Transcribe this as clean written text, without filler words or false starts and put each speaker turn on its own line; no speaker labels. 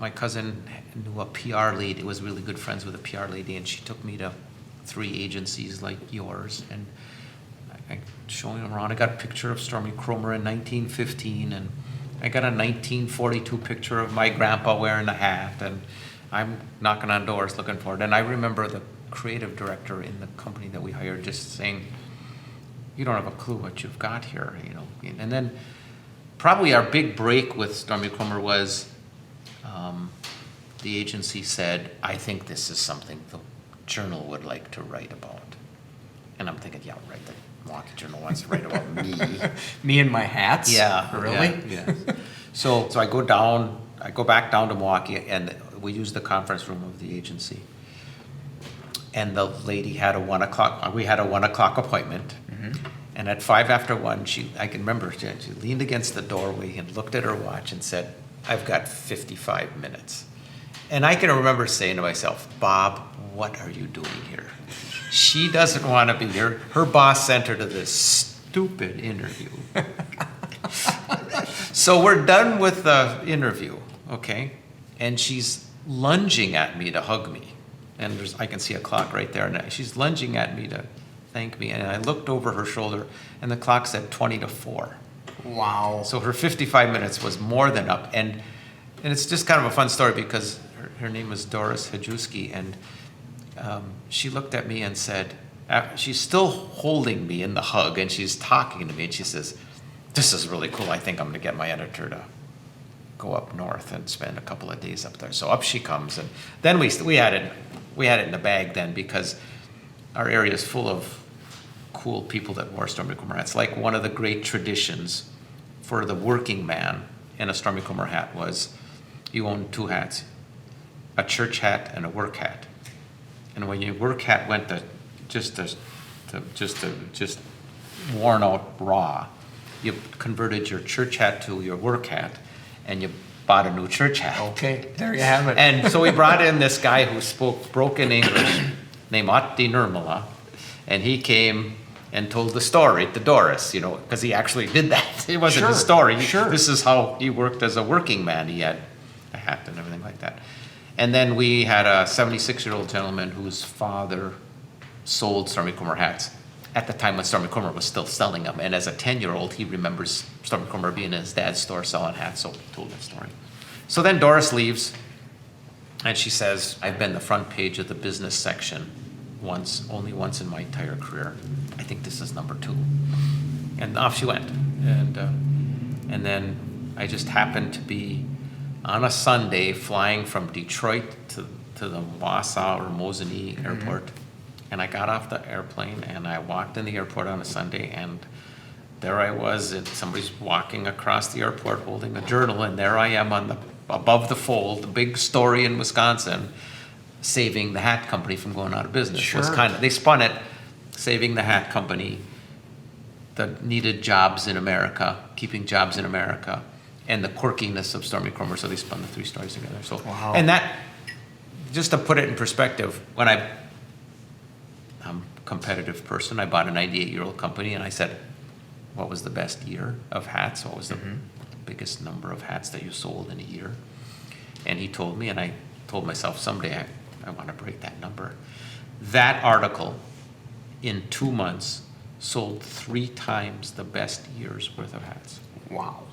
my cousin knew a PR lady, was really good friends with a PR lady, and she took me to 3 agencies like yours, and I showing them around. I got a picture of Stormy Kromer in 1915, and I got a 1942 picture of my grandpa wearing a hat, and I'm knocking on doors looking for it. And I remember the creative director in the company that we hired just saying, "You don't have a clue what you've got here," you know. And then probably our big break with Stormy Kromer was the agency said, "I think this is something the Journal would like to write about." And I'm thinking, yeah, right, the Milwaukee Journal wants to write about me.
Me and my hats?
Yeah.
Really?
Yeah. So I go back down to Milwaukee, and we use the conference room of the agency. And the lady had we had a 1 o'clock appointment.
Mm-hmm.
And at 1:05, I can remember, she leaned against the doorway and looked at her watch and said, "I've got 55 minutes. And I can remember saying to myself, "Bob, what are you doing here? She doesn't want to be here. Her boss sent her to this stupid interview." So we're done with the interview, okay? And she's lunging at me to hug me. And I can see a clock right there. And she's lunging at me to thank me. And I looked over her shoulder, and the clock said 20-4.
Wow.
So her 55 minutes was more than up. And it's just kind of a fun story because her name was Doris Hajewski, and she looked at me and said, she's still holding me in the hug, and she's talking to me, and she says, "This is really cool. I think I'm going to get my editor to go up north and spend a couple of days up there." So up she comes, and then we had it in the bag then, because our area is full of cool people that wore Stormy Kromer hats. Like, one of the great traditions for the working man in a Stormy Kromer hat was you owned 2 hats, a church hat and a work hat. And when your work hat went to just worn out raw, you converted your church hat to your work hat, and you bought a new church hat.
Okay, there you have it.
And so we brought in this guy who spoke broken English named Otti Nirmala, and he came and told the story to Doris, you know, because he actually did that. It wasn't his story.
Sure.
This is how he worked as a working man. He had a hat and everything like that. And then we had a 76-year-old gentleman whose father sold Stormy Kromer hats at the time when Stormy Kromer was still selling them. And as a 10-year-old, he remembers Stormy Kromer being in his dad's store selling hats, so he told that story. So then Doris leaves, and she says, "I've been the front page of the business section only once in my entire career. I think this is number 2. And off she went. And then I just happened to be on a Sunday flying from Detroit to the Wausau or Mosinee airport. And I got off the airplane, and I walked in the airport on a Sunday, and there I was, and somebody's walking across the airport holding a journal, and there I am above the fold, the big story in Wisconsin, saving the hat company from going out of business.
Sure.
They spun it, saving the hat company that needed jobs in America, keeping jobs in America, and the quirkiness of Stormy Kromer. So they spun the 3 stories together. So,
wow.
And that, just to put it in perspective, when I'm a competitive person, I bought a 98-year-old company, and I said, "What was the best year of hats? What was the biggest number of hats that you sold in a year?" And he told me, and I told myself, someday I want to break that number. That article, in 2 months, sold 3 times the best year's worth of hats.
Wow.